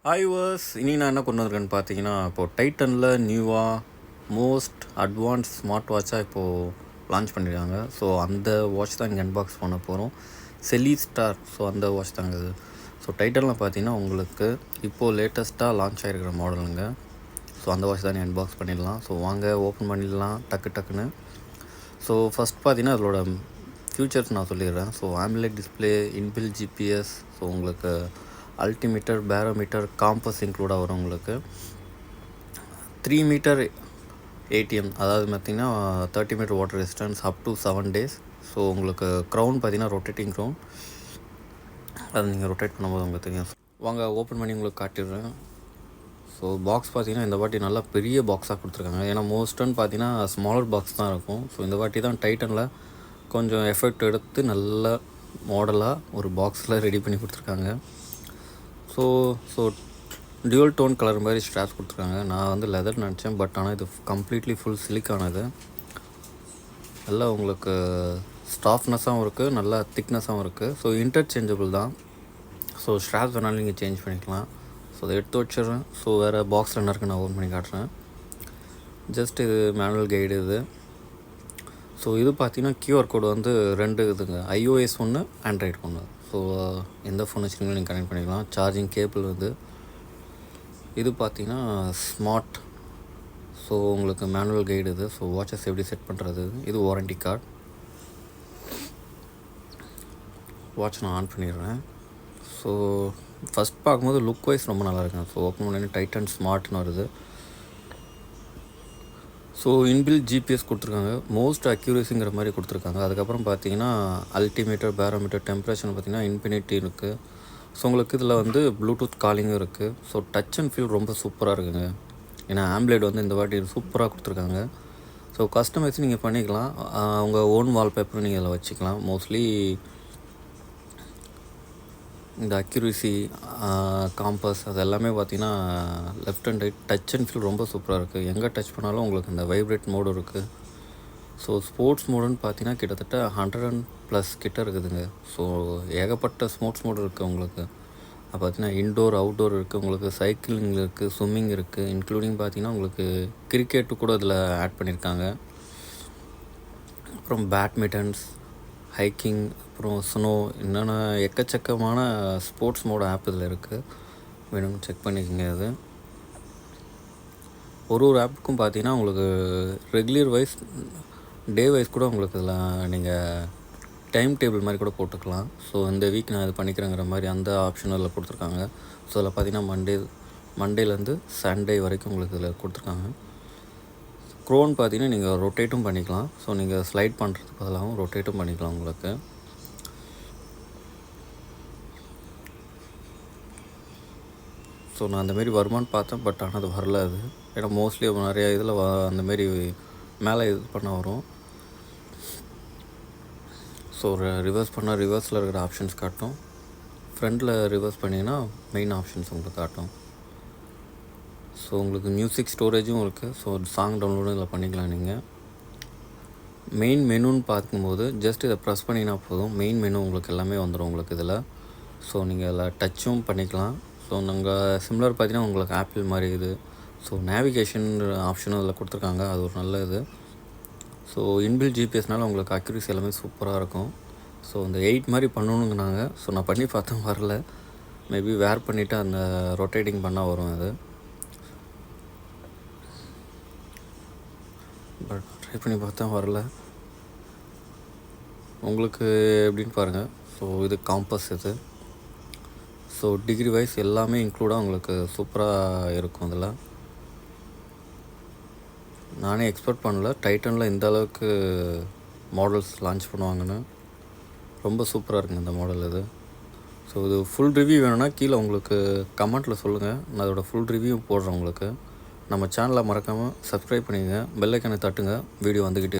Hi was இனி நான் என்ன கொண்டு வந்திருக்கேன்னு பார்த்தீங்கன்னா, இப்போது டைட்டனில் நியூவாக மோஸ்ட் அட்வான்ஸ் ஸ்மார்ட் வாட்சாக இப்போது லான்ச் பண்ணியிருக்காங்க. ஸோ அந்த வாட்ச் தான் இங்கே அன்பாக்ஸ் பண்ண போகிறோம். செலிஸ்டார். ஸோ அந்த வாட்ச் தாங்க இது. ஸோ டைட்டனில் பார்த்தீங்கன்னா உங்களுக்கு இப்போது லேட்டஸ்ட்டாக லான்ச் ஆகிருக்கிற மாடலுங்க. ஸோ அந்த வாட்ச் தான் நீ அன்பாக்ஸ் பண்ணிடலாம். ஸோ வாங்க ஓப்பன் பண்ணிடலாம் டக்குன்னு. ஸோ ஃபஸ்ட் பார்த்தீங்கன்னா அதோட ஃபியூச்சர்ஸ் நான் சொல்லிடுறேன். So AMOLED display, inbuilt GPS, so உங்களுக்கு அல்டிமீட்டர், பேரோமீட்டர், காம்பஸ் இன்க்ளூடாக வரும். உங்களுக்கு 3 மீட்டர் ATM, அதாவது பார்த்திங்கன்னா 30 metre water resistance up to 7 days. So உங்களுக்கு க்ரௌன் பார்த்திங்கன்னா ரொட்டேட்டிங் க்ரௌன், அதை நீங்கள் ரொட்டேட் பண்ணும்போது உங்களுக்கு தெரியும். வாங்க ஓப்பன் பண்ணி உங்களுக்கு காட்டிடுறேன். ஸோ பாக்ஸ் பார்த்திங்கன்னா இந்த வாட்டி நல்லா பெரிய பாக்ஸாக கொடுத்துருக்காங்க. ஏன்னா மோஸ்ட்டுன்னு பார்த்தீங்கன்னா ஸ்மாலர் பாக்ஸ் தான் இருக்கும். ஸோ இந்த வாட்டி தான் டைட்டனில் கொஞ்சம் எஃபெக்ட் எடுத்து நல்ல மாடலாக ஒரு பாக்ஸில் ரெடி பண்ணி கொடுத்துருக்காங்க. ஸோ டியூவல் டோன் கலர் மாதிரி ஸ்ட்ராப்ஸ் கொடுத்துருக்காங்க. நான் வந்து லெதர் நினச்சேன், பட் ஆனால் இது கம்ப்ளீட்லி ஃபுல் சிலிக்கானது. நல்லா உங்களுக்கு ஸ்டாஃப்னஸாகவும் இருக்குது, நல்லா திக்னஸாகவும் இருக்குது. ஸோ இன்டர்சேஞ்சபிள் தான். ஸோ ஸ்ட்ராப்ஸ் வேணாலும் நீங்கள் சேஞ்ச் பண்ணிக்கலாம். ஸோ அதை எடுத்து வச்சிடுறேன். ஸோ வேறு பாக்ஸில் என்ன இருக்குது நான் ஓப்பன் பண்ணி காட்டுறேன். ஜஸ்ட் இது மேனுவல் கைடு இது. ஸோ இது பார்த்திங்கன்னா கியூஆர் கோடு வந்து 2 இதுங்க, iOS 1, ஆண்ட்ராய்டு 1. ஸோ எந்த ஃபோன் வச்சுருக்கீங்களோ நீங்கள் கனெக்ட் பண்ணிக்கலாம். சார்ஜிங் கேபிள் வந்து இது பார்த்திங்கன்னா ஸ்மார்ட். ஸோ உங்களுக்கு மேனுவல் கைடு இது. ஸோ வாட்சஸ் எப்படி செட் பண்ணுறது, இது வாரண்டி கார்டு. வாட்ச் நான் ஆன் பண்ணிடுறேன். ஸோ ஃபஸ்ட் பார்க்கும்போது லுக் வைஸ் ரொம்ப நல்லா இருக்குங்க. ஸோ ஓப்பன் பண்ணி டைட்டன் ஸ்மார்ட்னு வருது. ஸோ இன்பில் ஜிபிஎஸ் கொடுத்துருக்காங்க, மோஸ்ட் அக்யூரேசிங்கிற மாதிரி கொடுத்துருக்காங்க. அதுக்கப்புறம் பார்த்தீங்கன்னா அல்டிமீட்டர், பேரோமீட்டர், டெம்பரேச்சர் பார்த்திங்கன்னா இன்ஃபினிட்டி இருக்குது. ஸோ உங்களுக்கு இதில் வந்து ப்ளூடூத் காலிங்கும் இருக்குது. ஸோ டச் அண்ட் ஃபீல் ரொம்ப சூப்பராக இருக்குங்க. ஏன்னா AMOLED வந்து இந்த வாட்டி சூப்பராக கொடுத்துருக்காங்க. ஸோ கஸ்டமைஸ் நீங்கள் பண்ணிக்கலாம். உங்கள் ஓன் வால்பேப்பரும் நீங்கள் இதில் வச்சுக்கலாம். மோஸ்ட்லி இந்த அக்யூரேசி, காம்பஸ், அது எல்லாமே பார்த்திங்கன்னா left and right touch and feel ரொம்ப சூப்பராக இருக்குது. எங்கே டச் பண்ணாலும் உங்களுக்கு இந்த வைப்ரேட் மோடு இருக்குது. ஸோ ஸ்போர்ட்ஸ் மோடுன்னு பார்த்தீங்கன்னா கிட்டத்தட்ட 100+ கிட்ட இருக்குதுங்க. ஸோ ஏகப்பட்ட ஸ்போர்ட்ஸ் மோடு இருக்குது உங்களுக்கு. அது பார்த்திங்கன்னா இன்டோர், அவுட்டோர் இருக்குது, உங்களுக்கு சைக்கிளிங் இருக்குது, ஸ்விம்மிங் இருக்குது, இன்க்ளூடிங் பார்த்திங்கன்னா உங்களுக்கு கிரிக்கெட்டு கூட இதில் ஆட் பண்ணியிருக்காங்க. அப்புறம் பேட்மிட்டன்ஸ், ஹைக்கிங், அப்புறம் ஸ்னோ, என்னென்ன எக்கச்சக்கமான ஸ்போர்ட்ஸ் மோட் ஆப் இதில் இருக்குது. வேணும்னு செக் பண்ணிக்கோங்க. அது ஒரு ஆப்புக்கும் பார்த்தீங்கன்னா உங்களுக்கு ரெகுலர் வைஸ், டே வைஸ் கூட உங்களுக்கு இதில் நீங்கள் டைம் டேபிள் மாதிரி கூட போட்டுக்கலாம். ஸோ இந்த வீக் நான் இது பண்ணிக்கிறேங்கிற மாதிரி அந்த ஆப்ஷன் அதில் கொடுத்துருக்காங்க. ஸோ அதில் பார்த்தீங்கன்னா மண்டேலேருந்து சண்டே வரைக்கும் உங்களுக்கு இதில் கொடுத்துருக்காங்க. க்ரோன் பார்த்தீங்கன்னா நீங்கள் ரொட்டேட்டும் பண்ணிக்கலாம். ஸோ நீங்கள் ஸ்லைட் பண்ணுறதுக்கு பதிலாகவும் ரொட்டேட்டும் பண்ணிக்கலாம் உங்களுக்கு. ஸோ நான் அந்தமாரி வருமானு பார்த்தேன், பட் ஆனால் அது வரல. அது ஏன்னா மோஸ்ட்லி நிறைய இதில் அந்தமாரி மேலே இது பண்ண வரும். ஸோ ரிவர்ஸ் பண்ணால் ரிவர்ஸில் இருக்கிற ஆப்ஷன்ஸ் காட்டும். ஃப்ரண்டில் ரிவர்ஸ் பண்ணிங்கன்னா மெயின் ஆப்ஷன்ஸ் உங்களுக்கு காட்டும். ஸோ உங்களுக்கு மியூசிக் ஸ்டோரேஜும் இருக்குது. ஸோ சாங் டவுன்லோடும் இதில் பண்ணிக்கலாம். நீங்கள் மெயின் மெனுன்னு பார்க்கும்போது ஜஸ்ட் இதை ப்ரெஸ் பண்ணினா போதும், மெயின் மெனு உங்களுக்கு எல்லாமே வந்துடும் உங்களுக்கு இதில். ஸோ நீங்கள் இதில் டச்சும் பண்ணிக்கலாம். ஸோ நாங்கள் சிம்லர் பார்த்தீங்கன்னா உங்களுக்கு ஆப்பிள் மாதிரி இது. ஸோ நேவிகேஷன் ஆப்ஷனும் இதில் கொடுத்துருக்காங்க, அது ஒரு நல்ல இது. ஸோ இன்பில் ஜிபிஎஸ்னால உங்களுக்கு அக்யூரேசி எல்லாமே சூப்பராக இருக்கும். ஸோ இந்த 8 மாதிரி பண்ணணுங்கனாங்க. ஸோ நான் பண்ணி பார்த்தேன், வரல. மேபி வேர் பண்ணிவிட்டு அந்த ரொட்டேட்டிங் பண்ணால் வரும் அது. பட் ட்ரை பண்ணி பார்த்தேன், வரல. உங்களுக்கு எப்படின்னு பாருங்கள். ஸோ இது காம்பஸ் இது. ஸோ டிகிரி வைஸ் எல்லாமே இன்க்ளூடாக உங்களுக்கு சூப்பராக இருக்கும் அதில். நானே எக்ஸ்பெக்ட் பண்ணல டைட்டனில் இந்த அளவுக்கு மாடல்ஸ் லான்ச் பண்ணுவாங்கன்னு. ரொம்ப சூப்பராக இருக்குங்க இந்த மாடல் இது. ஸோ இது ஃபுல் ரிவ்யூ வேணும்னா கீழே உங்களுக்கு கமெண்ட்டில் சொல்லுங்கள், நான் அதோட ஃபுல் ரிவ்யூ போடுறேன் உங்களுக்கு. நம்ம சேனலை மறக்காமல் சப்ஸ்கிரைப் பண்ணிக்கங்க, பெல் ஐக்கானை தட்டுங்க, வீடியோ வந்துக்கிட்டே